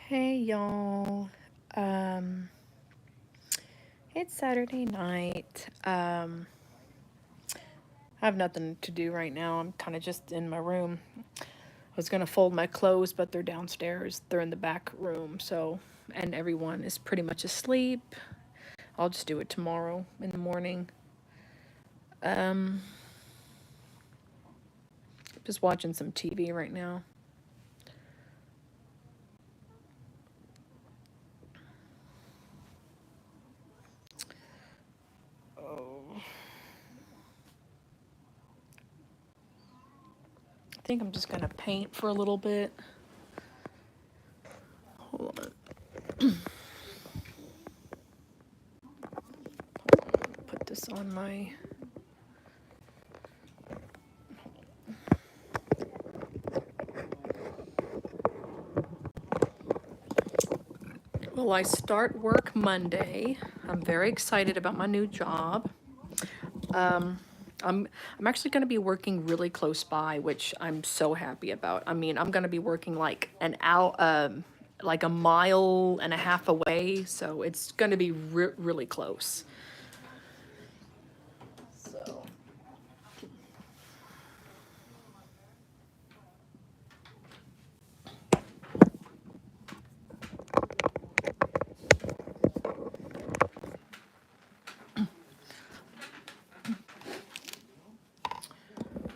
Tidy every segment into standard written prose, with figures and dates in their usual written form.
Hey y'all. Um it's Saturday night. I have nothing to do right now. I'm kind of just in my room. I was going to fold my clothes, but they're downstairs. They're in the back room. So, and everyone is pretty much asleep. I'll just do it tomorrow in the morning. Um just watching some TV right now. Oh. I think I'm just going to paint for a little bit. Hold on. Put this on my Well, I start work Monday. I'm very excited about my new job. Um, I'm actually going to be working really close by, which I'm so happy about. I mean, I'm going to be working like an hour, like a mile and a half away, so it's going to be really close. So,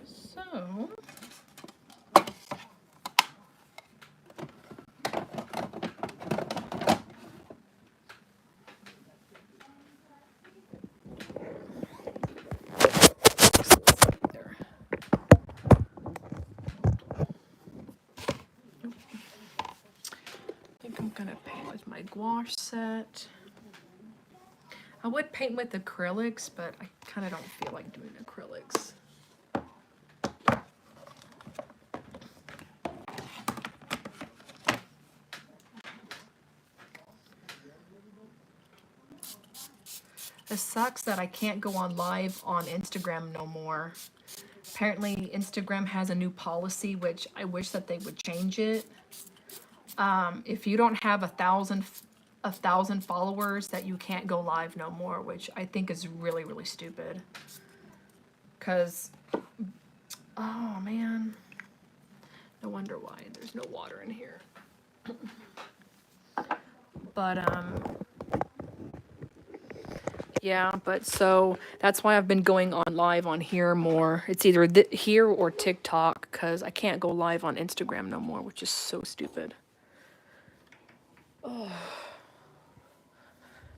so there. I think I'm gonna paint with my gouache set. I would paint with acrylics, but I kind of don't feel like doing acrylics. It sucks that I can't go on live on Instagram no more. Apparently, Instagram has a new policy, which I wish that they would change it. If you don't have a thousand followers, that you can't go live no more, which I think is really stupid. Cause, oh man, no wonder why there's no water in here. But yeah, but so that's why I've been going on live on here more. It's either here or TikTok, because I can't go live on Instagram no more, which is so stupid. Oh.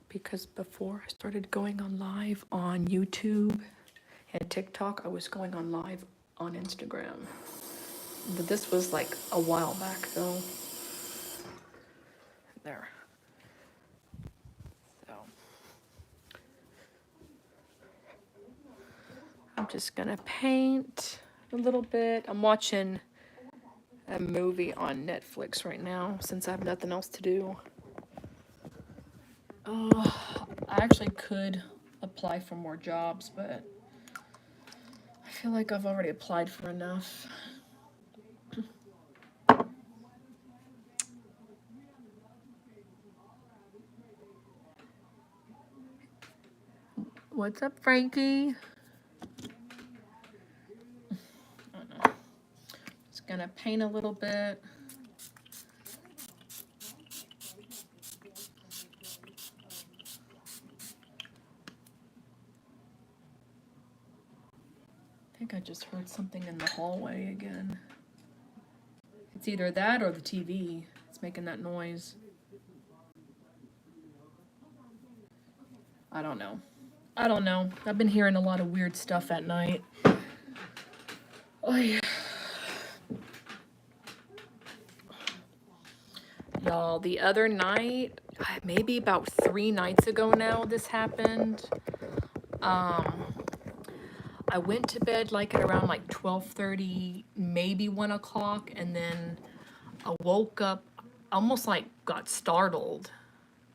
Because before I started going on live on YouTube and TikTok, I was going on live on Instagram. But this was like a while back though. There. So I'm just gonna paint a little bit. I'm watching a movie on Netflix right now since I have nothing else to do. Oh, I actually could apply for more jobs, but I feel like I've already applied for enough. What's up, Frankie? Just gonna paint a little bit. I think I just heard something in the hallway again. It's either that or the TV. It's making that noise. I don't know. I don't know. I've been hearing a lot of weird stuff at night. Oh yeah. Y'all, the other night, maybe about 3 nights ago now, this happened. I went to bed like at around like 12:30, maybe 1 o'clock, and then I woke up, almost like got startled,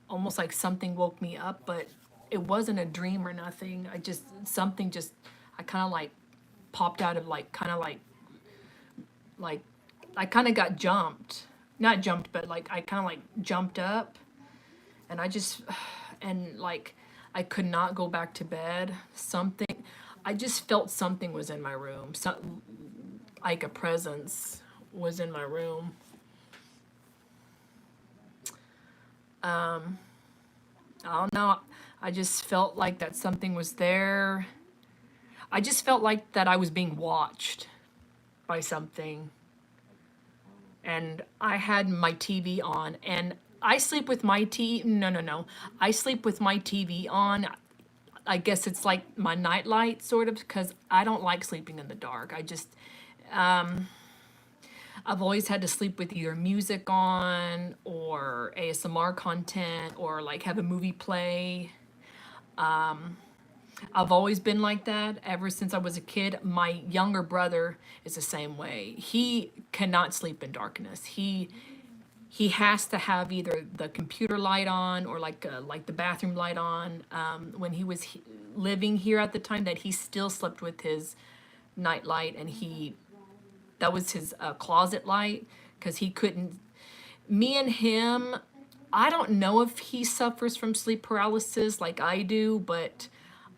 almost like something woke me up, but it wasn't a dream or nothing. Something just, I kind of like popped out of like, kind of like I kind of got jumped. not jumped, but like I kind of like jumped up, and I just, and like I could not go back to bed. Something, I just felt something was in my room. Some, like a presence was in my room. I don't know. I just felt like that something was there. I just felt like that I was being watched by something. And I had my TV on, and I sleep with my no, no, no. I sleep with my TV on. I guess it's like my nightlight sort of, because I don't like sleeping in the dark. I just, I've always had to sleep with either music on or ASMR content or like have a movie play. I've always been like that ever since I was a kid. My younger brother is the same way. He cannot sleep in darkness. He has to have either the computer light on or like the bathroom light on. When he was living here at the time, that he still slept with his night light, and that was his closet light, because he couldn't. Me and him, I don't know if he suffers from sleep paralysis like I do, but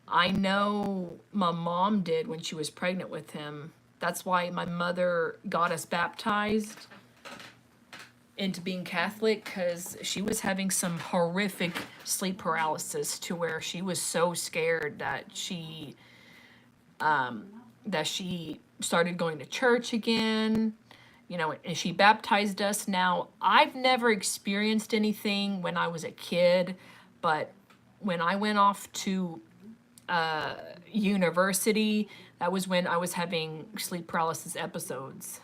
I know my mom did when she was pregnant with him. That's why my mother got us baptized into being Catholic, because she was having some horrific sleep paralysis to where she was so scared that she started going to church again, you know, and she baptized us. Now, I've never experienced anything when I was a kid, but when I went off to university, that was when I was having sleep paralysis episodes.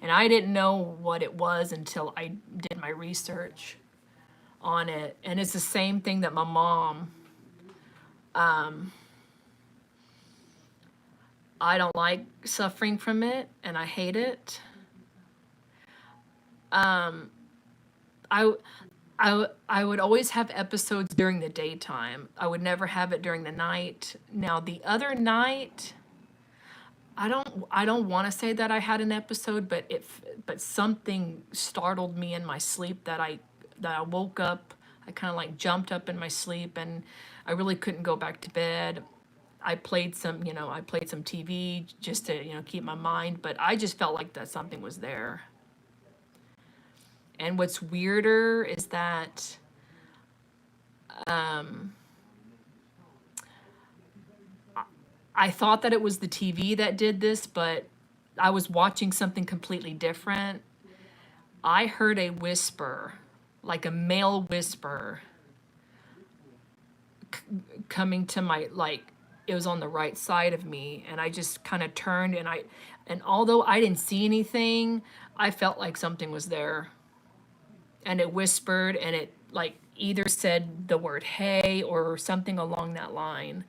And I didn't know what it was until I did my research on it. And it's the same thing that my mom, I don't like suffering from it, and I hate it. I, I would always have episodes during the daytime. I would never have it during the night. Now, the other night, I don't want to say that I had an episode, but something startled me in my sleep that I woke up. I kind of like jumped up in my sleep, and I really couldn't go back to bed. I played some TV just to, keep my mind, but I just felt like that something was there. And what's weirder is that I thought that it was the TV that did this, but I was watching something completely different. I heard a whisper, like a male whisper, coming to my, like, it was on the right side of me, and I just kind of turned, and although I didn't see anything, I felt like something was there. And it whispered, and it like either said the word hey or something along that line.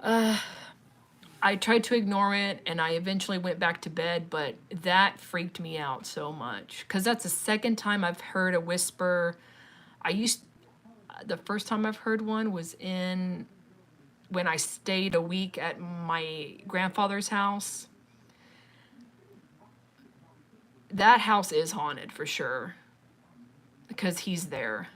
I tried to ignore it, and I eventually went back to bed, but that freaked me out so much, because that's the second time I've heard a whisper. I used The first time I've heard one was in when I stayed a week at my grandfather's house. That house is haunted for sure, because he's there,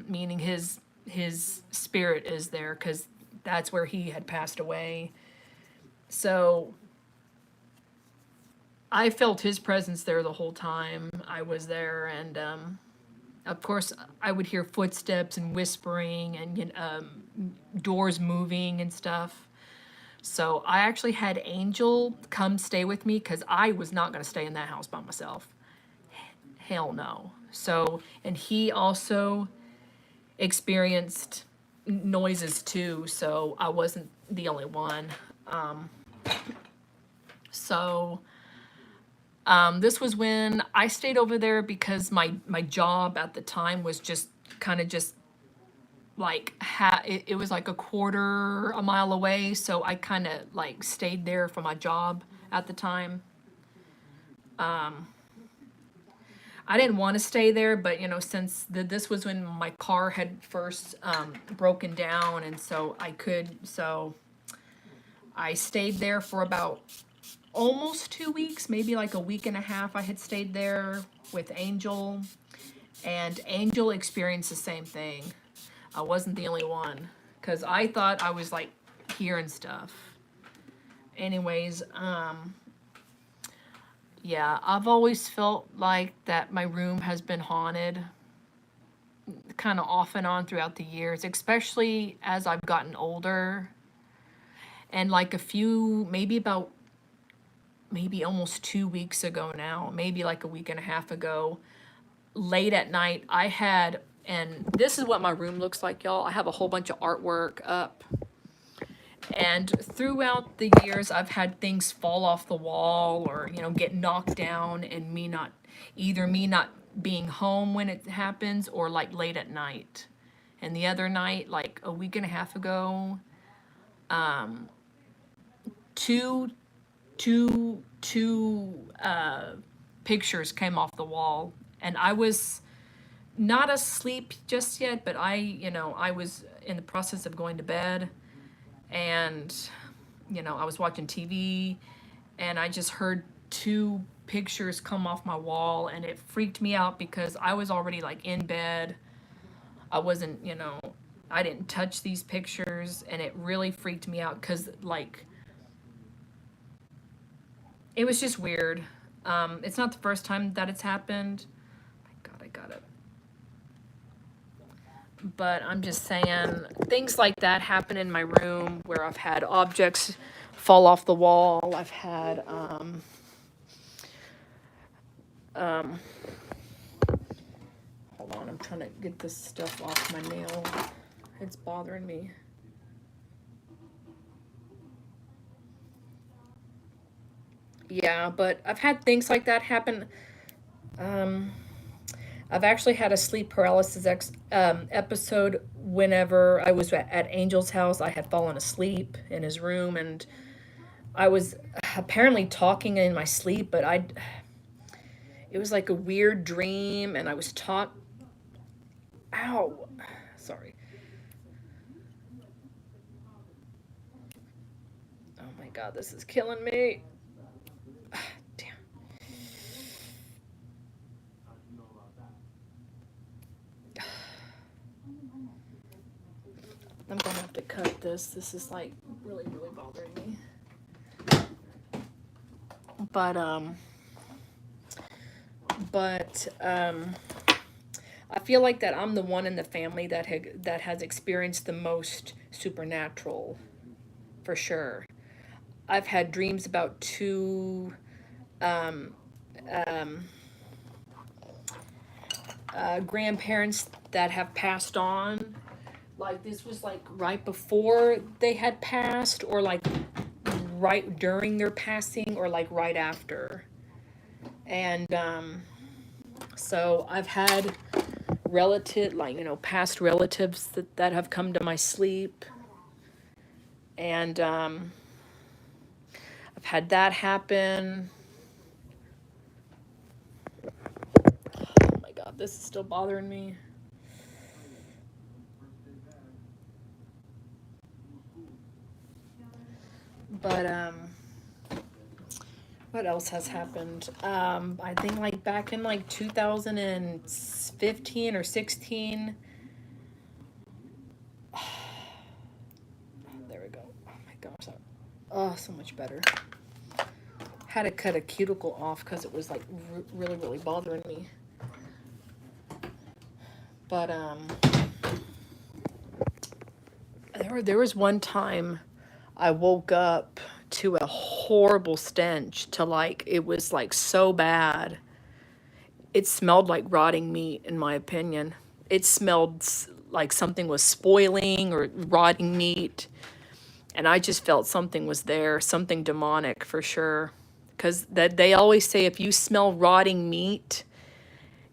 meaning his spirit is there, because that's where he had passed away. So I felt his presence there the whole time I was there, and of course I would hear footsteps and whispering and doors moving and stuff. So I actually had Angel come stay with me, because I was not going to stay in that house by myself. Hell no. So, and he also experienced noises too, so I wasn't the only one. So, this was when I stayed over there, because my job at the time was just kind of just like it was like a quarter a mile away, so I kind of like stayed there for my job at the time. I didn't want to stay there, but since this was when my car had first broken down, and so I stayed there for about almost 2 weeks, maybe like a week and a half. I had stayed there with Angel, and Angel experienced the same thing. I wasn't the only one, because I thought I was like hearing stuff. Anyways, yeah, I've always felt like that my room has been haunted, kind of off and on throughout the years, especially as I've gotten older. And like a few, maybe almost 2 weeks ago now, maybe like a week and a half ago, late at night, and this is what my room looks like, y'all. I have a whole bunch of artwork up. And throughout the years, I've had things fall off the wall or, get knocked down, and either me not being home when it happens or like late at night. And the other night, like a week and a half ago, two pictures came off the wall, and I was not asleep just yet, but I was in the process of going to bed, and I was watching TV, and I just heard two pictures come off my wall, and it freaked me out because I was already like in bed. I wasn't, I didn't touch these pictures, and it really freaked me out because like it was just weird. It's not the first time that it's happened. My God, I got it. But I'm just saying, things like that happen in my room where I've had objects fall off the wall. I've had, hold on, I'm trying to get this stuff off my nail. It's bothering me. Yeah, but I've had things like that happen. I've actually had a sleep paralysis episode whenever I was at Angel's house. I had fallen asleep in his room, and I was apparently talking in my sleep, but it was like a weird dream, and I was ow, sorry. Oh my God, this is killing me. Damn. I'm gonna have to cut this. This is like really, really bothering me. But I feel like that I'm the one in the family that has experienced the most supernatural, for sure. I've had dreams about two grandparents that have passed on. Like this was like right before they had passed, or like right during their passing, or like right after. And so I've had past relatives that have come to my sleep, and I've had that happen. Oh my God, this is still bothering me. But what else has happened? I think like back in like 2015 or 16. There we go. Oh my gosh. Oh, so much better. Had to cut a cuticle off because it was like really, really bothering me. But there was one time I woke up to a horrible stench, to like, it was like so bad. It smelled like rotting meat, in my opinion. It smelled like something was spoiling or rotting meat. And I just felt something was there, something demonic for sure. Because that they always say if you smell rotting meat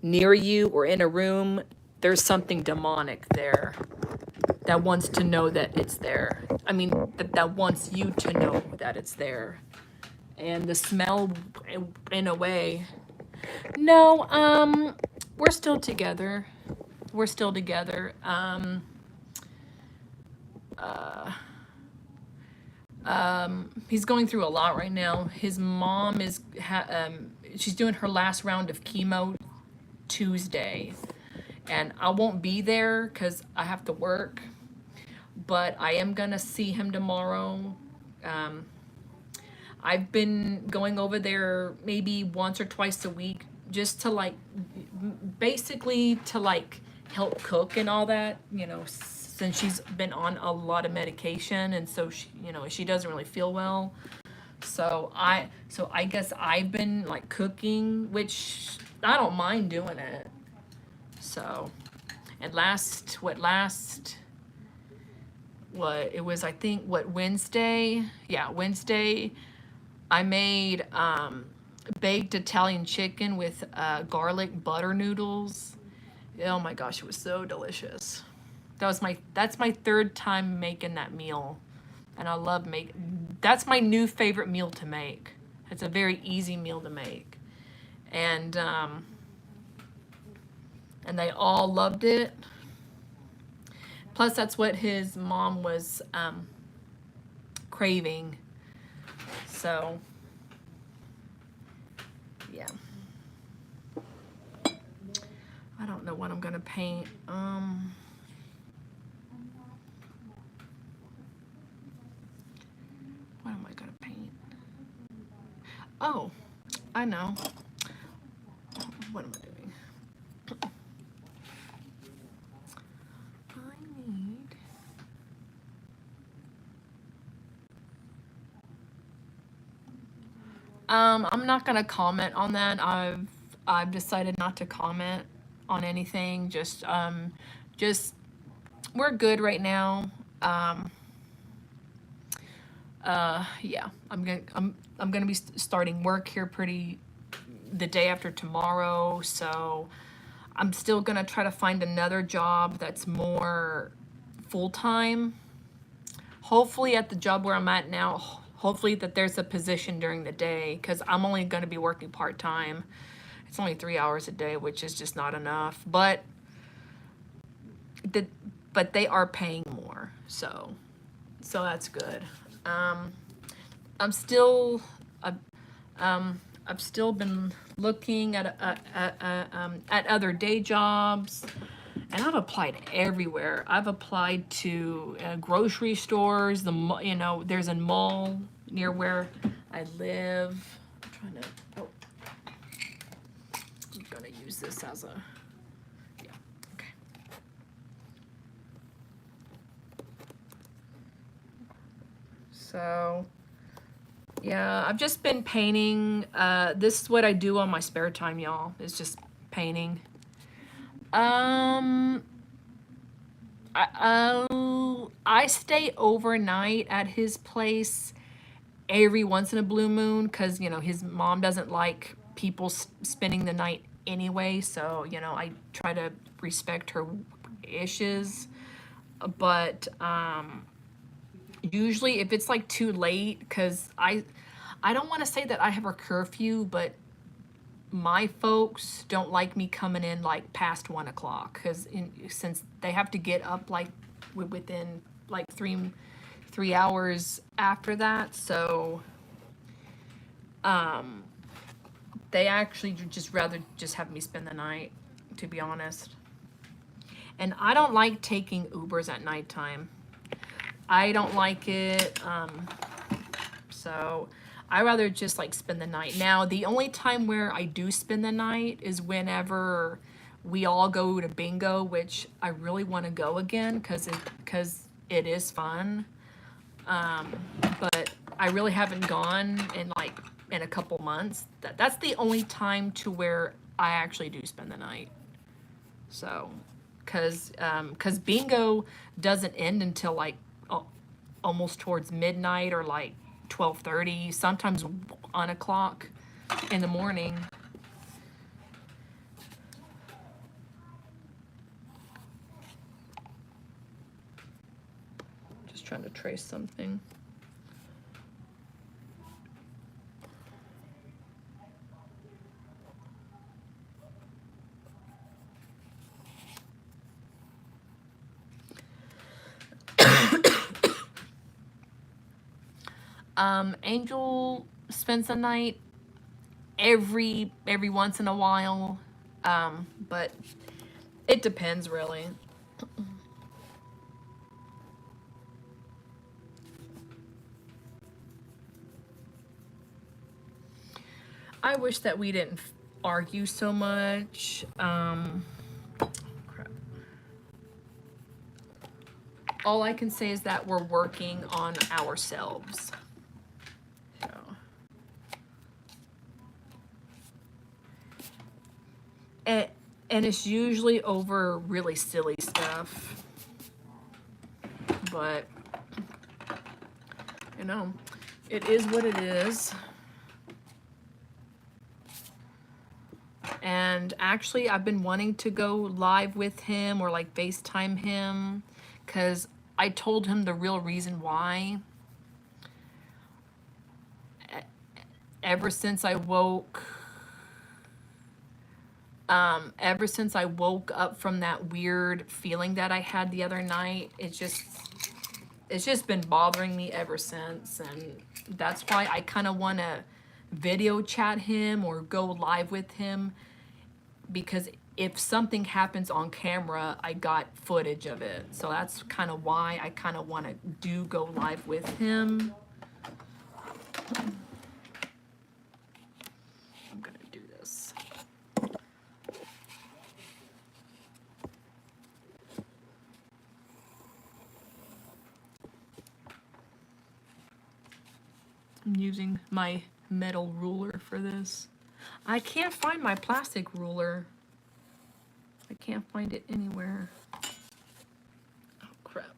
near you or in a room, there's something demonic there that wants to know that it's there. I mean, that wants you to know that it's there. And the smell, in a way, no, we're still together. We're still together. He's going through a lot right now. His mom is, she's doing her last round of chemo Tuesday. And I won't be there because I have to work. But I am going to see him tomorrow. I've been going over there maybe once or twice a week just to like, basically to like help cook and all that, you know, since she's been on a lot of medication and so she, you know, she doesn't really feel well. So I guess I've been like cooking, which I don't mind doing it. So, and what it was, I think, what, Wednesday? Yeah, Wednesday, I made baked Italian chicken with garlic butter noodles. Oh my gosh, it was so delicious. That's my third time making that meal, and I love that's my new favorite meal to make. It's a very easy meal to make, and they all loved it. Plus, that's what his mom was craving. So, yeah. I don't know what I'm gonna paint. What am I gonna paint? Oh, I know. What am I doing? I need. I'm not gonna comment on that. I've decided not to comment on anything. Just we're good right now. Yeah, I'm gonna be starting work here the day after tomorrow, so I'm still gonna try to find another job that's more full-time. Hopefully at the job where I'm at now, hopefully that there's a position during the day, because I'm only gonna be working part-time. It's only 3 hours a day, which is just not enough, but they are paying more, so that's good. I'm still, I've still been looking at other day jobs, and I've applied everywhere. I've applied to grocery stores. You know, there's a mall near where I live. I'm trying to. Oh, I'm gonna use this as a. Yeah. Okay. So. Yeah, I've just been painting. This is what I do on my spare time, y'all. It's just painting. I stay overnight at his place every once in a blue moon because, you know, his mom doesn't like people spending the night anyway. So, you know, I try to respect her wishes. But usually if it's like too late, because I don't want to say that I have a curfew, but my folks don't like me coming in like past 1 o'clock, because since they have to get up like within like three hours after that, so they actually just rather just have me spend the night, to be honest. And I don't like taking Ubers at nighttime. I don't like it. So I rather just like spend the night. Now, the only time where I do spend the night is whenever we all go to bingo, which I really want to go again because it is fun. But I really haven't gone in a couple months. That's the only time to where I actually do spend the night. So, because bingo doesn't end until like almost towards midnight or like 12:30, sometimes 1 o'clock in the morning. Just trying to trace something. Angel spends the night every once in a while, but it depends really. I wish that we didn't argue so much. Crap. All I can say is that we're working on ourselves. So. And, and it's usually over really silly stuff. But, you know, it is what it is. And actually, I've been wanting to go live with him or like FaceTime him because I told him the real reason why. Ever since I woke, ever since I woke up from that weird feeling that I had the other night, it's just been bothering me ever since. And that's why I kind of want to video chat him or go live with him, because if something happens on camera, I got footage of it. So that's kind of why I kind of want to go live with him. I'm gonna do this. I'm using my metal ruler for this. I can't find my plastic ruler. I can't find it anywhere. Oh, crap.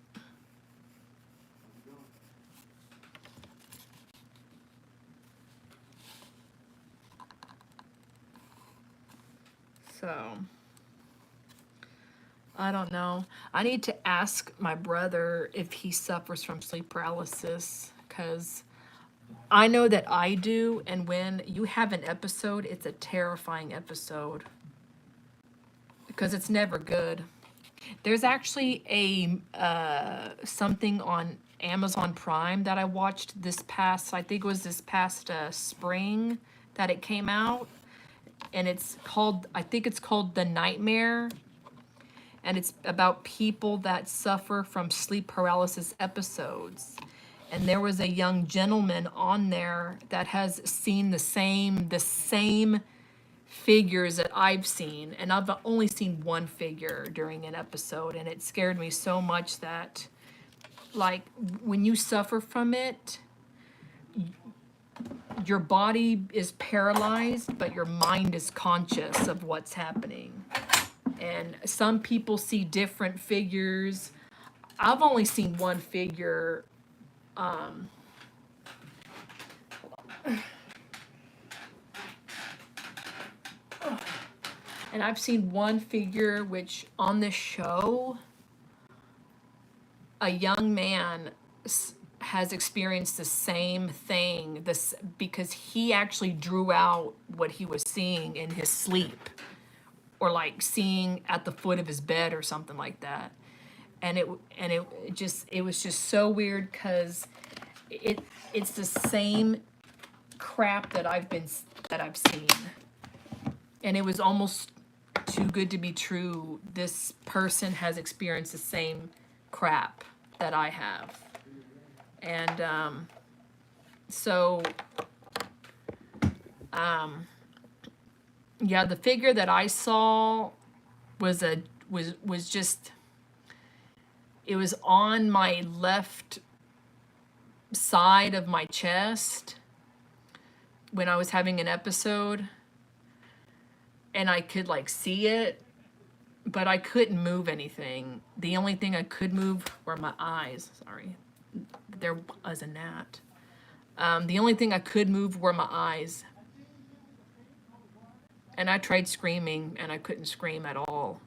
So, I don't know. I need to ask my brother if he suffers from sleep paralysis, because I know that I do, and when you have an episode, it's a terrifying episode because it's never good. There's actually a something on Amazon Prime that I watched this past, I think it was this past spring that it came out, and it's called, I think it's called The Nightmare, and it's about people that suffer from sleep paralysis episodes. And there was a young gentleman on there that has seen the same figures that I've seen, and I've only seen one figure during an episode, and it scared me so much that, like, when you suffer from it, your body is paralyzed, but your mind is conscious of what's happening. And some people see different figures. I've only seen one figure. And I've seen one figure which on this show, a young man has experienced the same thing, this, because he actually drew out what he was seeing in his sleep, or like seeing at the foot of his bed or something like that. And it was just so weird because it's the same crap that I've seen. And it was almost too good to be true. This person has experienced the same crap that I have. And so yeah, the figure that I saw was just, it was on my left side of my chest when I was having an episode, and I could like see it, but I couldn't move anything. The only thing I could move were my eyes. Sorry, there was a gnat. The only thing I could move were my eyes. And I tried screaming, and I couldn't scream at all.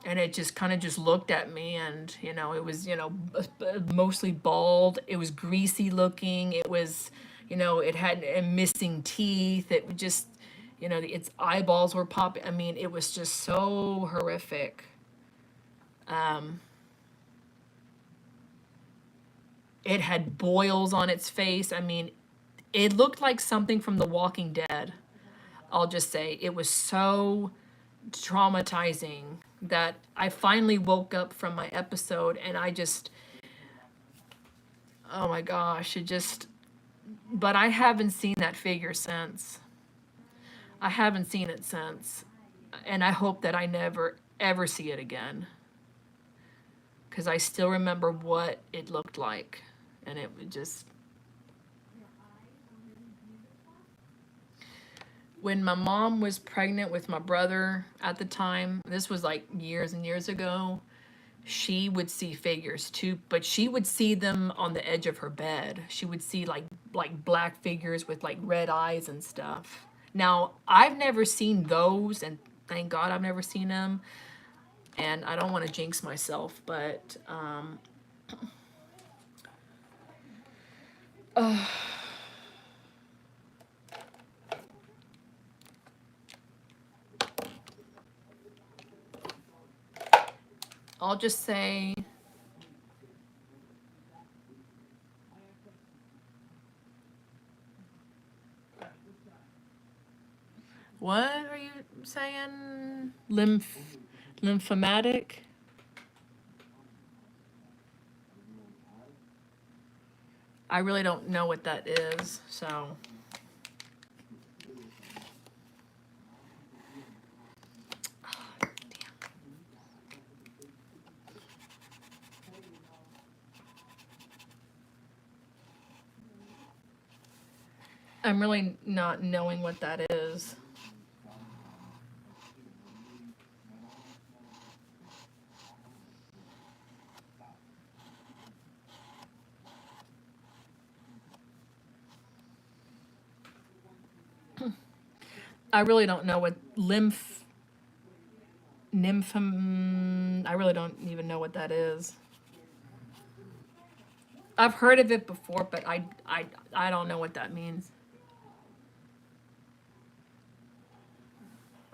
And it just kind of just looked at me, and, you know, it was, you know, mostly bald. It was greasy looking. It was, you know, it had missing teeth. It just, you know, its eyeballs were popping. I mean, it was just so horrific. It had boils on its face. I mean, it looked like something from The Walking Dead. I'll just say it was so traumatizing that I finally woke up from my episode and I just, oh my gosh, it just, but I haven't seen that figure since. I haven't seen it since. And I hope that I never ever see it again because I still remember what it looked like. And it would just, when my mom was pregnant with my brother at the time, this was like years and years ago, she would see figures too, but she would see them on the edge of her bed. She would see like black figures with like red eyes and stuff. Now, I've never seen those, and thank God I've never seen them. And I don't want to jinx myself, but I'll just say, what are you saying? Lymphomatic? I really don't know what that is, so. I'm really not knowing what that is. I really don't know what I really don't even know what that is. I've heard of it before, but I don't know what that means.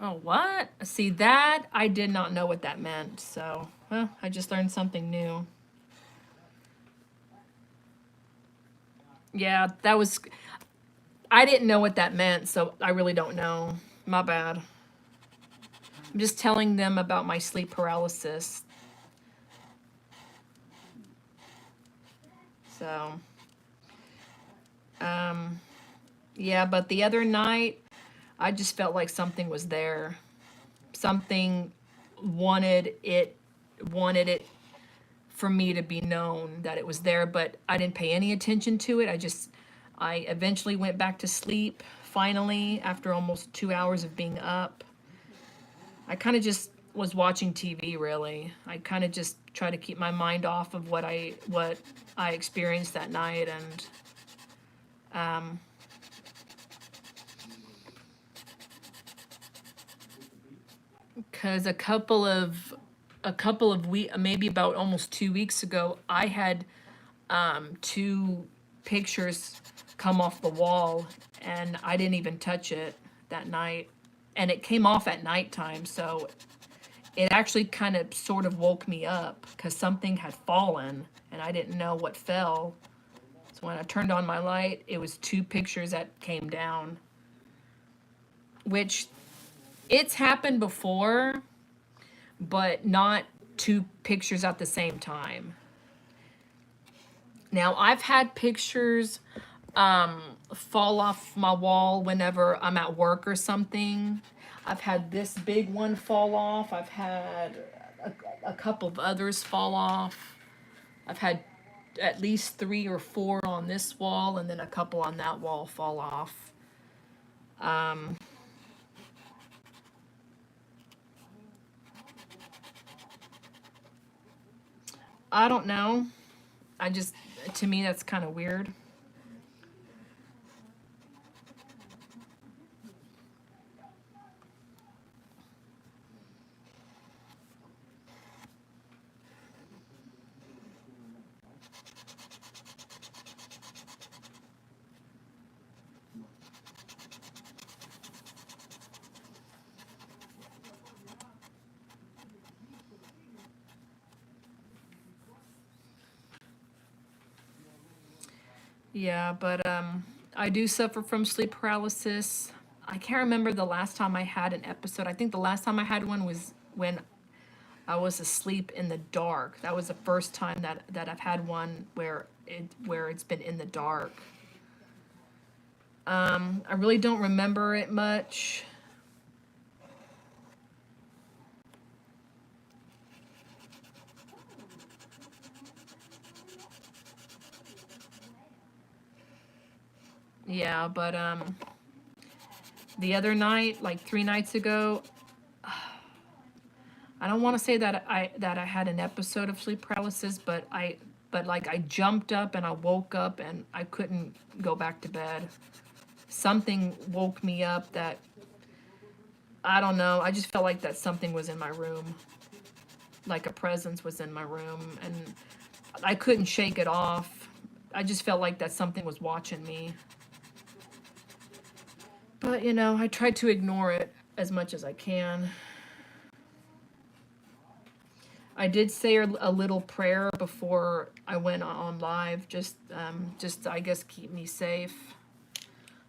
Oh, what? See, that I did not know what that meant. So, well, I just learned something new. Yeah, that was, I didn't know what that meant, so I really don't know. My bad. I'm just telling them about my sleep paralysis. So, yeah, but the other night, I just felt like something was there. Something wanted it, wanted it for me to be known that it was there, but I didn't pay any attention to it. I eventually went back to sleep, finally, after almost 2 hours of being up. I kind of just was watching TV, really. I kind of just try to keep my mind off of what I experienced that night, and because a couple of weeks, maybe about almost 2 weeks ago, I had two pictures come off the wall, and I didn't even touch it that night. And it came off at nighttime, so it actually kind of sort of woke me up because something had fallen and I didn't know what fell. So when I turned on my light, it was two pictures that came down, which it's happened before, but not two pictures at the same time. Now, I've had pictures fall off my wall whenever I'm at work or something. I've had this big one fall off. I've had a couple of others fall off. I've had at least 3 or 4 on this wall, and then a couple on that wall fall off. I don't know. To me, that's kind of weird. Yeah, but I do suffer from sleep paralysis. I can't remember the last time I had an episode. I think the last time I had one was when I was asleep in the dark. That was the first time that I've had one where it's been in the dark. I really don't remember it much. Yeah, but the other night, like 3 nights ago, I don't want to say that I had an episode of sleep paralysis, but like I jumped up and I woke up and I couldn't go back to bed. Something woke me up that I don't know. I just felt like that something was in my room, like a presence was in my room, and I couldn't shake it off. I just felt like that something was watching me. But I tried to ignore it as much as I can. I did say a little prayer before I went on live, just I guess keep me safe.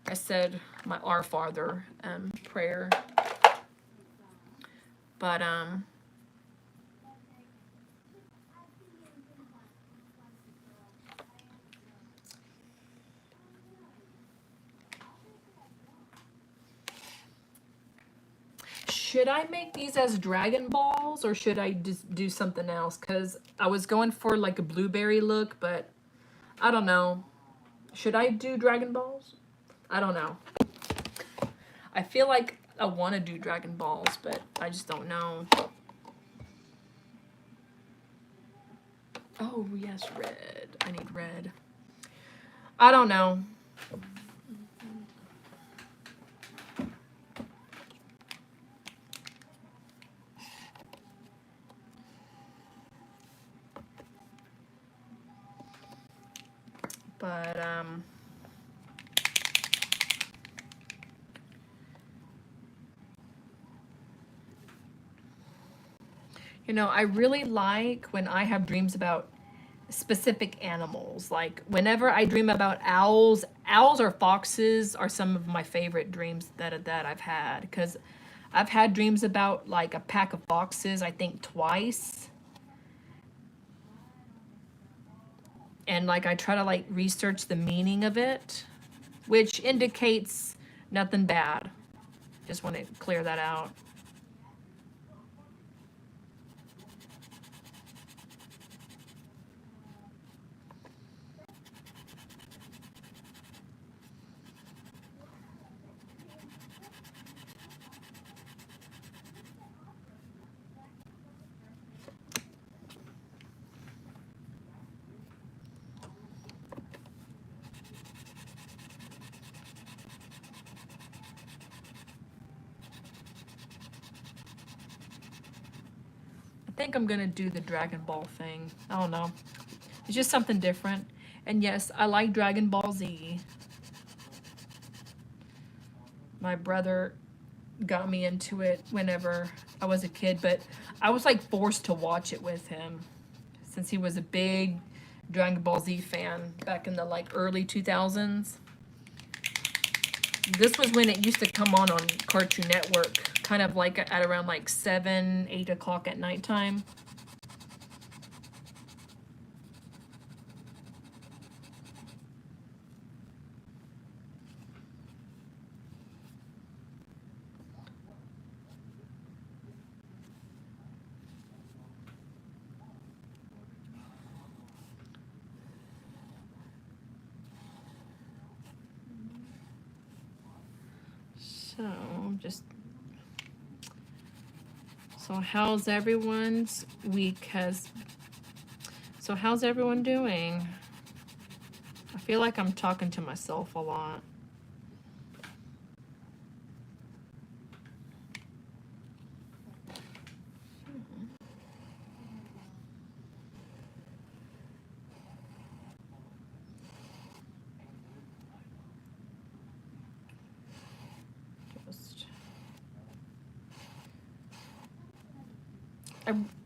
I said my Our Father prayer, but should I make these as Dragon Balls or should I just do something else? Cause I was going for like a blueberry look, but I don't know. Should I do Dragon Balls? I don't know. I feel like I want to do Dragon Balls, but I just don't know. Oh, yes, red. I need red. I don't know. But, I really like when I have dreams about specific animals. Like whenever I dream about owls or foxes are some of my favorite dreams that I've had because I've had dreams about like a pack of foxes, I think twice. And like I try to like research the meaning of it, which indicates nothing bad. Just want to clear that out. I think I'm gonna do the Dragon Ball thing. I don't know. It's just something different. And yes, I like Dragon Ball Z. My brother got me into it whenever I was a kid, but I was like forced to watch it with him since he was a big Dragon Ball Z fan back in the like early 2000s. This was when it used to come on Cartoon Network, kind of like at around like 7, 8 o'clock at nighttime. So just so how's everyone's week so how's everyone doing? I feel like I'm talking to myself a lot.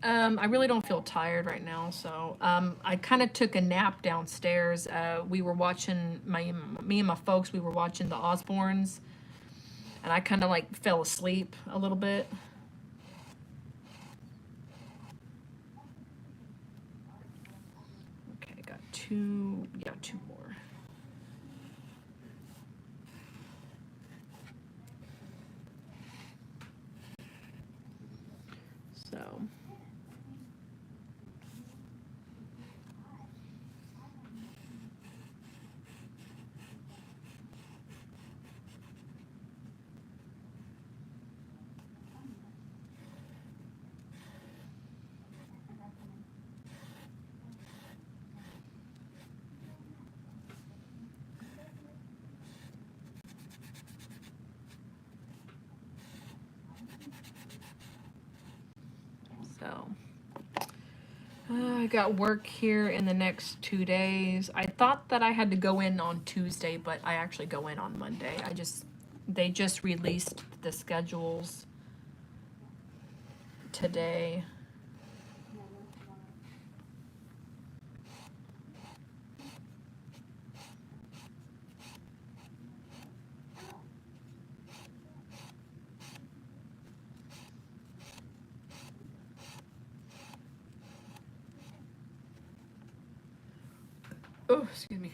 I really don't feel tired right now, so I kind of took a nap downstairs. We were watching me and my folks. We were watching the Osbournes, and I kind of like fell asleep a little bit. Okay, got two. Yeah, two more. So. So, I got work here in the next 2 days. I thought that I had to go in on Tuesday, but I actually go in on Monday. They just released the schedules today. Oh, excuse me.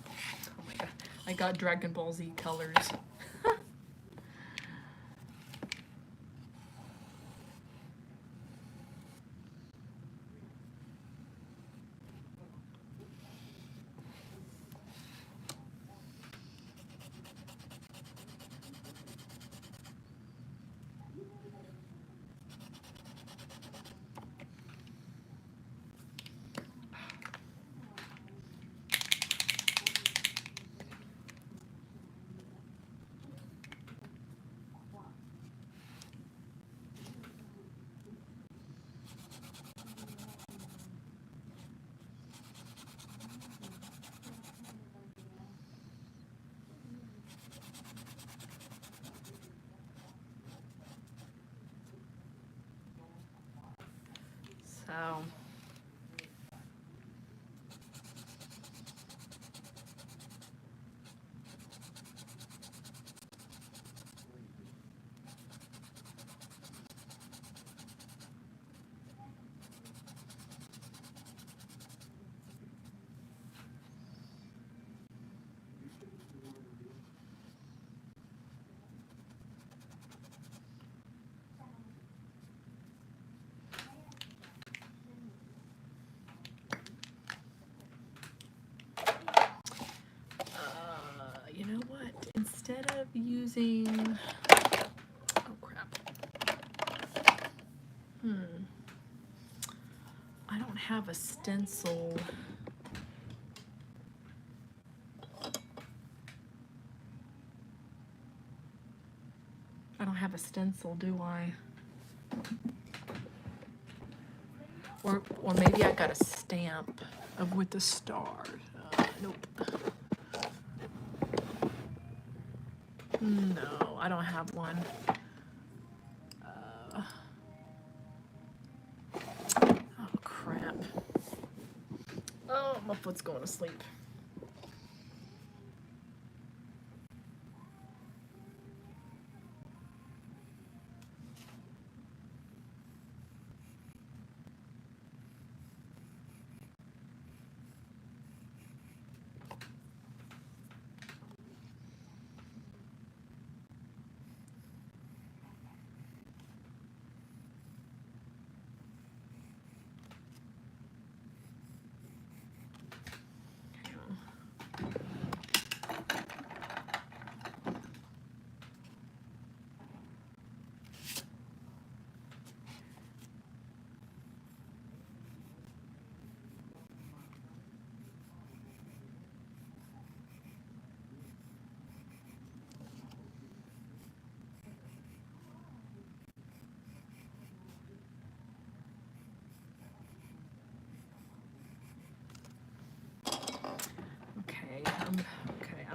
Oh my god. I got Dragon Ball Z colors. So. You know what? Instead of using. Oh crap. I don't have a stencil. I don't have a stencil, do I? Or maybe I got a stamp of with the stars. Nope. No, I don't have one. Oh crap. Oh, my foot's going to sleep.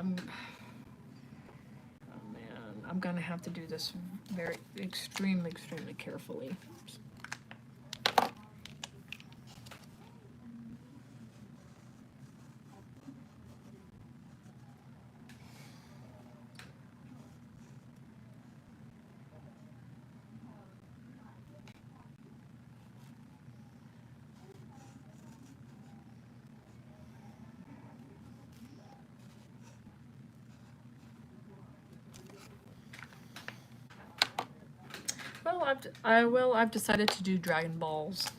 Oh man, I'm gonna have to do this very extremely carefully. I've decided to do Dragon Balls.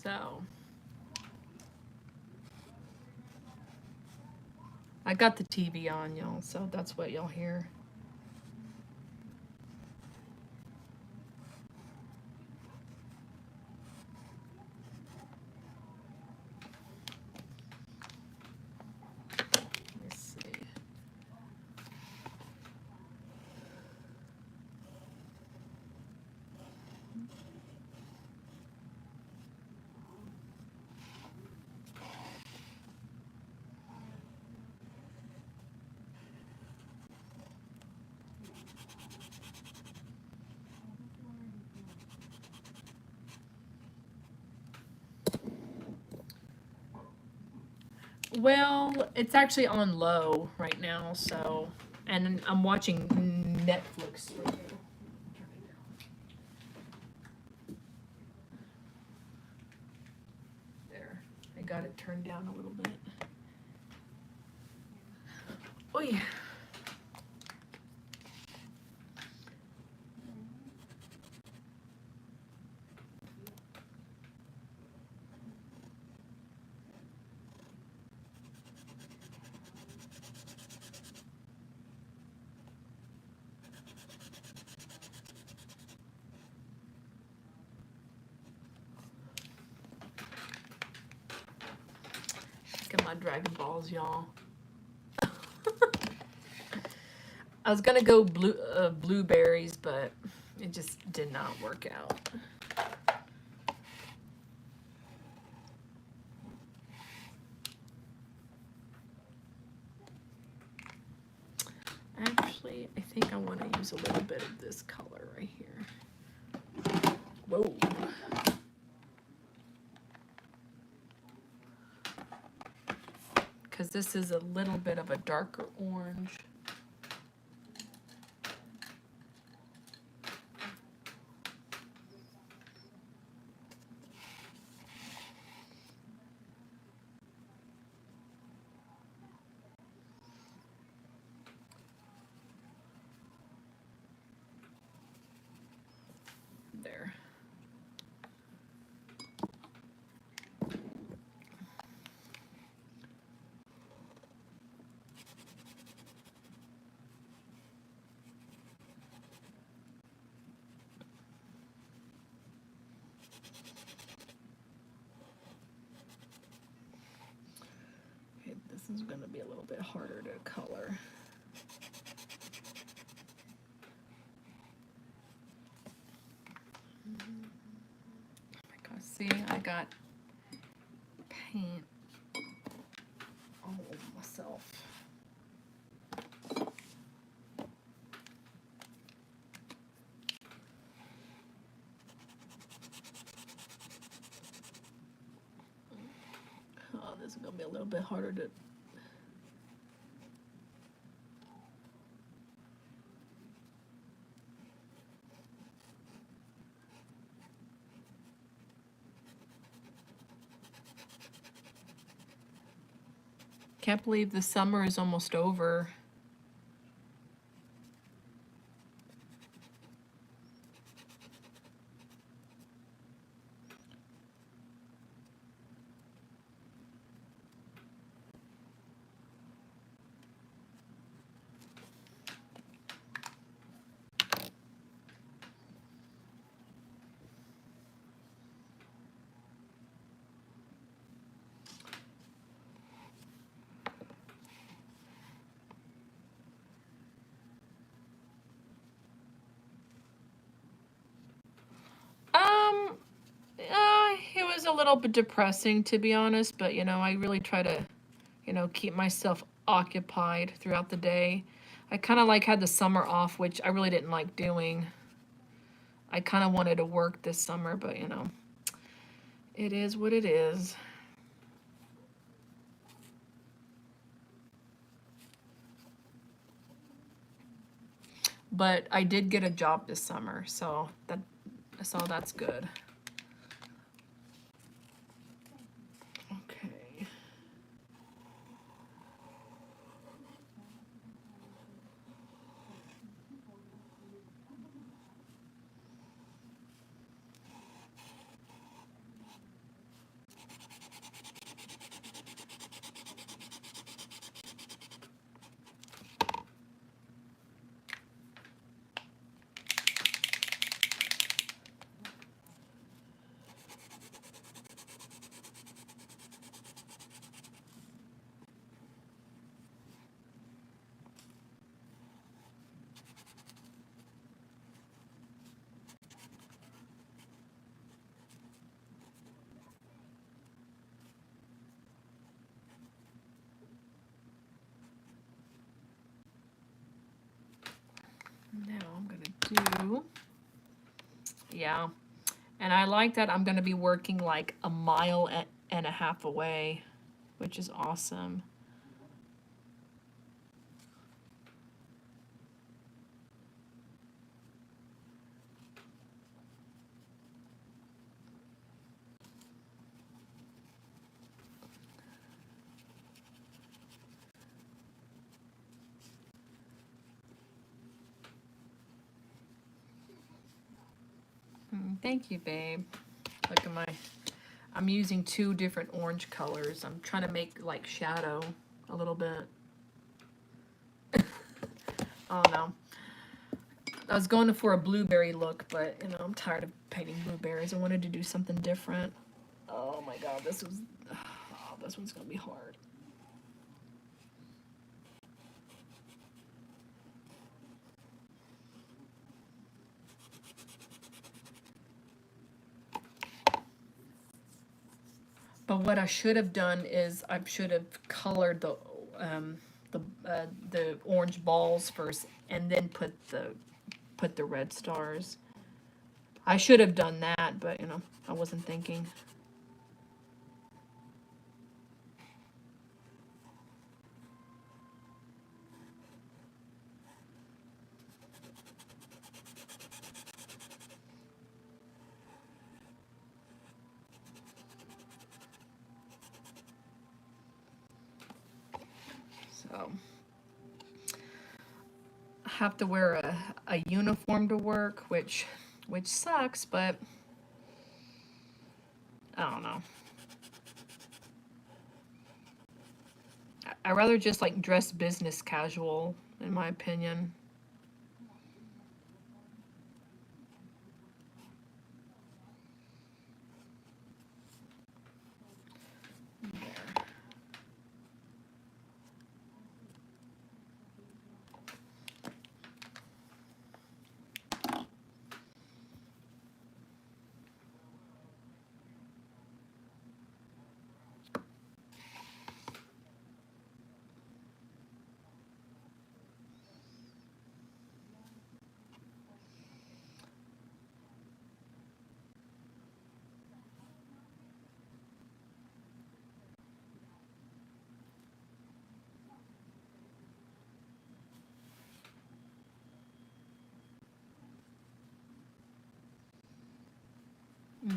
So I got the TV on, y'all, so that's what you'll hear. Let's see. Well, it's actually on low right now, so, and I'm watching Netflix right now. There, I got it turned down a little bit. Oh yeah. Look at my Dragon Balls, y'all. I was gonna go blueberries, but it just did not work out. Actually, I think I want to use a little bit of this color right here. Whoa. Because this is a little bit of a darker orange. There. Okay, this is going to be a little bit harder to color. Oh my gosh, see, I got paint all over myself. Oh, this is going to be a little bit harder to... Can't believe the summer is almost over. It was a little bit depressing, to be honest, but, you know, I really try to, you know, keep myself occupied throughout the day. I kind of like had the summer off, which I really didn't like doing. I kind of wanted to work this summer, but you know, it is what it is. But I did get a job this summer, so that's good. Okay. Now I'm gonna do, yeah. And I like that I'm gonna be working like a mile and a half away, which is awesome. Thank you, babe. Look at my, I'm using two different orange colors. I'm trying to make like shadow a little bit. Oh no. I was going for a blueberry look, but you know, I'm tired of painting blueberries. I wanted to do something different. Oh my god, this one's gonna be hard. But what I should have done is I should have colored um, the orange balls first, and then put the red stars. I should have done that, but you know, I wasn't thinking. So I have to wear a uniform to work, which sucks, but I don't know. I rather just like dress business casual, in my opinion.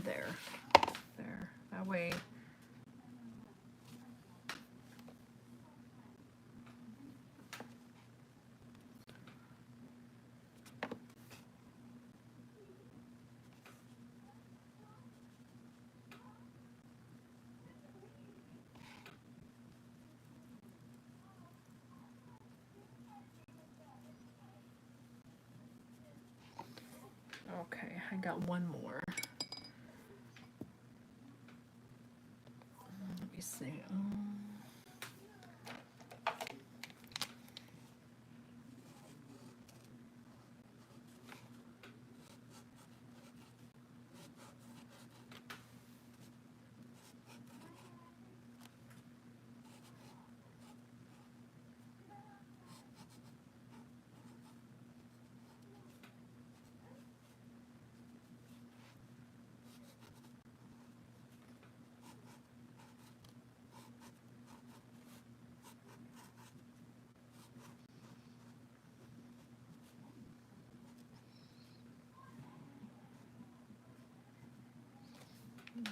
There, there. That way. Okay, I got one more. Let me see.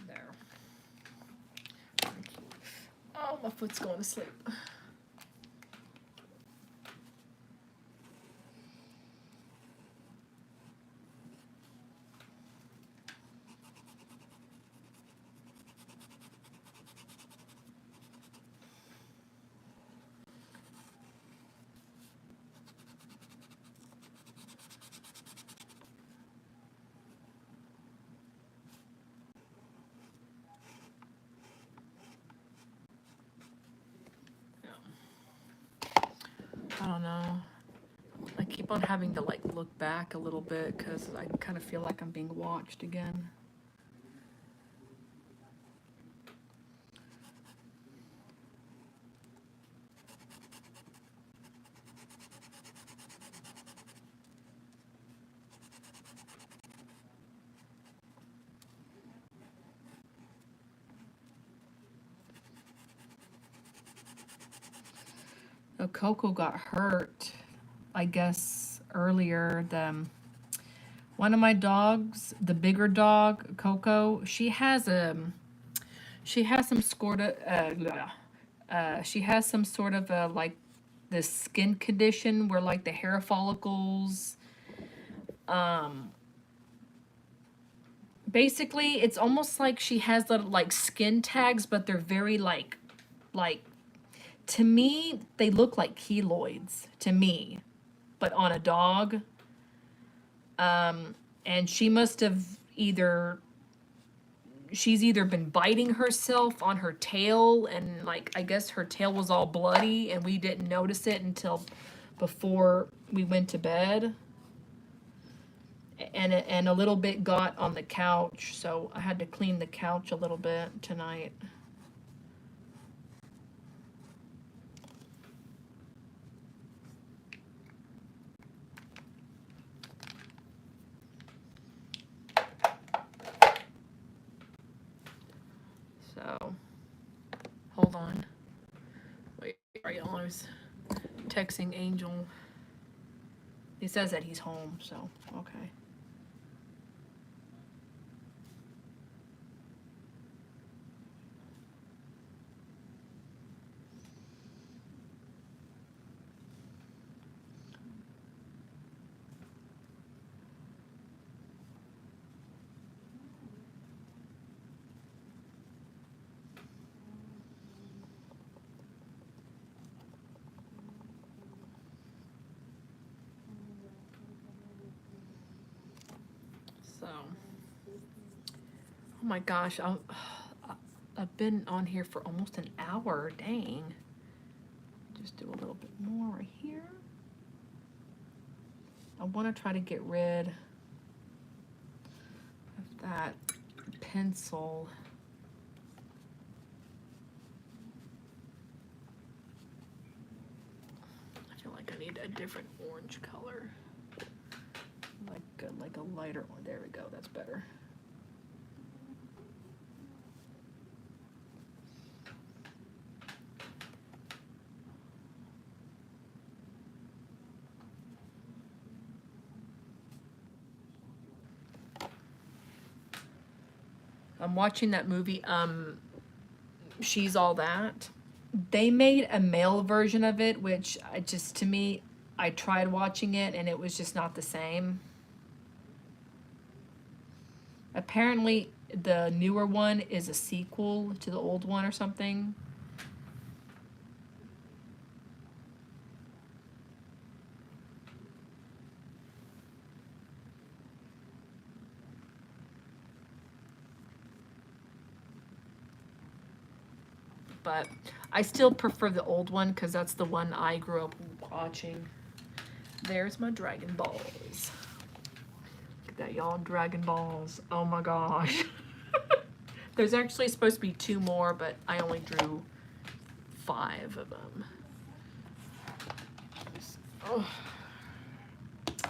There. Oh, my foot's going to sleep. I don't know. I keep on having to like look back a little bit because I kind of feel like I'm being watched again. Coco got hurt, I guess, earlier. One of my dogs, the bigger dog, Coco, she has some sort of she has some sort of like this skin condition where like the hair follicles, basically it's almost like she has the like skin tags, but they're very like to me they look like keloids to me, but on a dog. And she must have she's either been biting herself on her tail, and like I guess her tail was all bloody and we didn't notice it until before we went to bed. And a little bit got on the couch, so I had to clean the couch a little bit tonight. So, hold on. Wait, sorry, I was texting Angel. He says that he's home, so, okay. So, oh my gosh, I've been on here for almost an hour. Dang. Just do a little bit more right here. I want to try to get rid of that pencil. I feel like I need a different orange color. Like a lighter one. There we go. That's better. I'm watching that movie, She's All That. They made a male version of it, which to me, I tried watching it and it was just not the same. Apparently, the newer one is a sequel to the old one or something. But I still prefer the old one because that's the one I grew up watching. There's my Dragon Balls. Look at that, y'all. Dragon Balls. Oh my gosh. There's actually supposed to be 2 more, but I only drew 5 of them. Oh.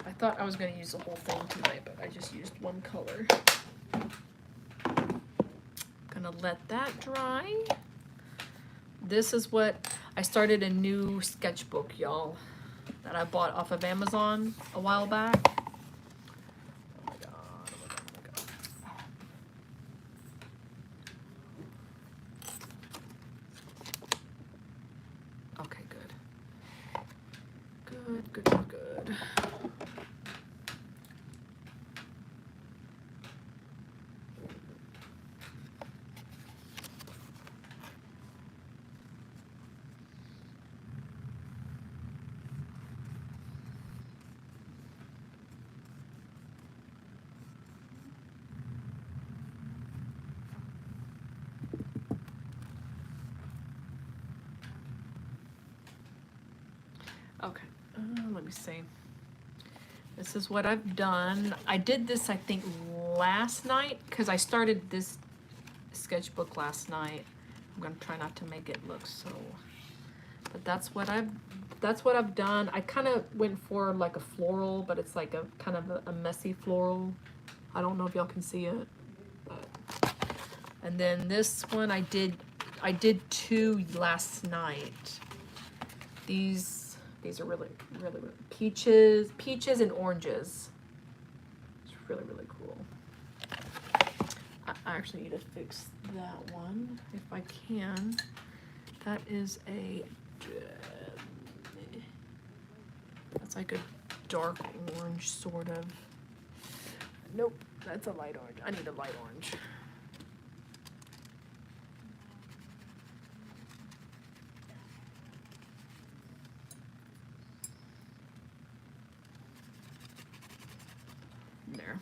I thought I was going to use the whole thing tonight, but I just used one color. Gonna let that dry. This is what I started, a new sketchbook, y'all, that I bought off of Amazon a while back. Oh my god, oh my god, oh my god. Okay, let me see. This is what I've done. I did this, I think, last night, because I started this sketchbook last night. I'm gonna try not to make it look so, but that's what I've done. I kind of went for like a floral, but it's like a kind of a messy floral. I don't know if y'all can see it, but. And then this one I did 2 last night. These are really peaches and oranges. It's really cool. I actually need to fix that one if I can. That is that's like a dark orange sort of. Nope, that's a light orange. I need a light orange. There.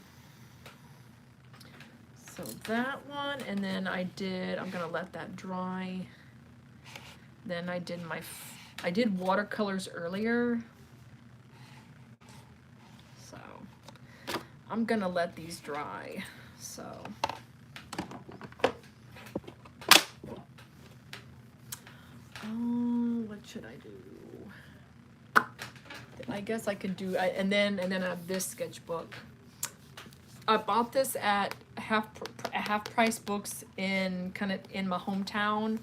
So that one, and then I'm gonna let that dry. Then I did watercolors earlier. So I'm gonna let these dry. So what should I do? I guess I could do, and then I have this sketchbook. I bought this at half price books in my hometown,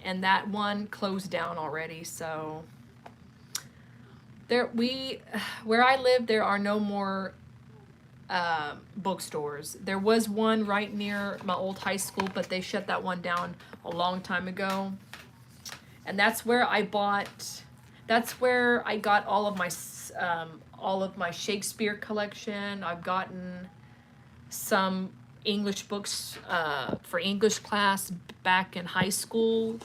and that one closed down already. So where I live, there are no more bookstores. There was one right near my old high school, but they shut that one down a long time ago. And that's where I got all of my Shakespeare collection. I've gotten some English books for English class back in high school.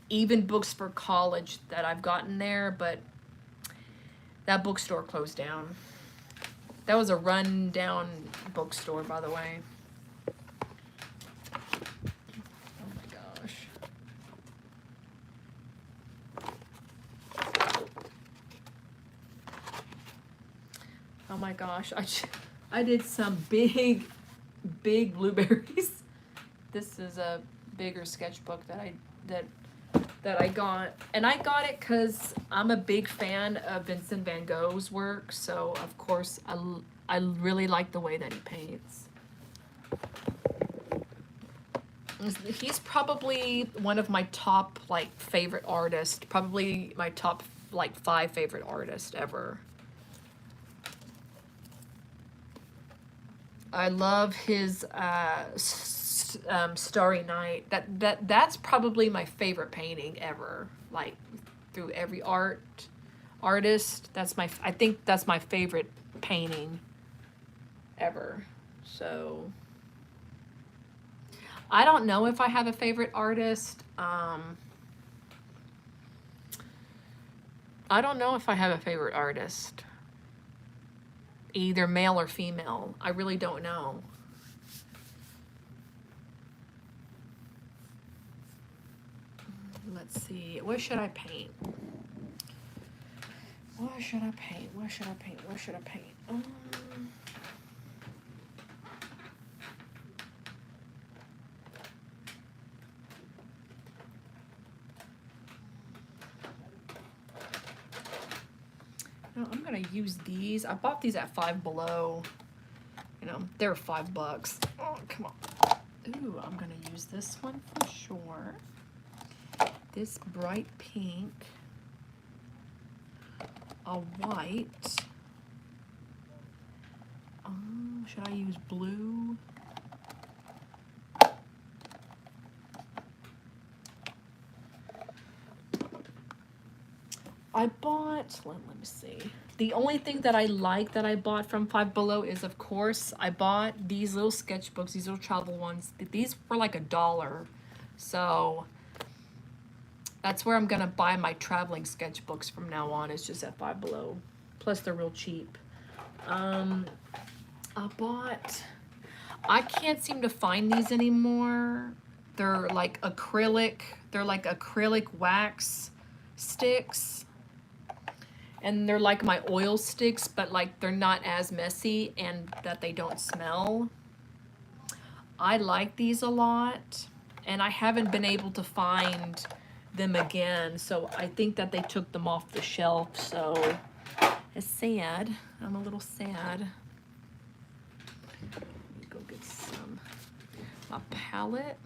Even books for college that I've gotten there, but that bookstore closed down. That was a run-down bookstore, by the way. Oh my gosh. Oh my gosh, I did some big blueberries. This is a bigger sketchbook that I got, and I got it because I'm a big fan of Vincent van Gogh's work, so of course I really like the way that he paints. He's probably one of my top favorite artists, probably my top 5 favorite artists ever. I love his Starry Night. That's probably my favorite painting ever. Through every artist, I think that's my favorite painting ever. So I don't know if I have a favorite artist. I don't know if I have a favorite artist. Either male or female. I really don't know. Let's see. What should I paint? What should I paint? What should I paint? What should I paint? No, I'm gonna use these. I bought these at Five Below. You know, they're $5. Oh, come on. Ooh, I'm gonna use this one for sure. This bright pink, a white. Should I use blue? I bought, let me see. The only thing that I like that I bought from Five Below is, of course, I bought these little sketchbooks, these little travel ones. These were like $1. So that's where I'm gonna buy my traveling sketchbooks from now on. It's just at Five Below. Plus they're real cheap. I can't seem to find these anymore. They're like acrylic. They're like acrylic wax sticks. And they're like my oil sticks, but like they're not as messy and that they don't smell. I like these a lot, and I haven't been able to find them again, so I think that they took them off the shelf, so it's sad. I'm a little sad. Let me go get some, my palette.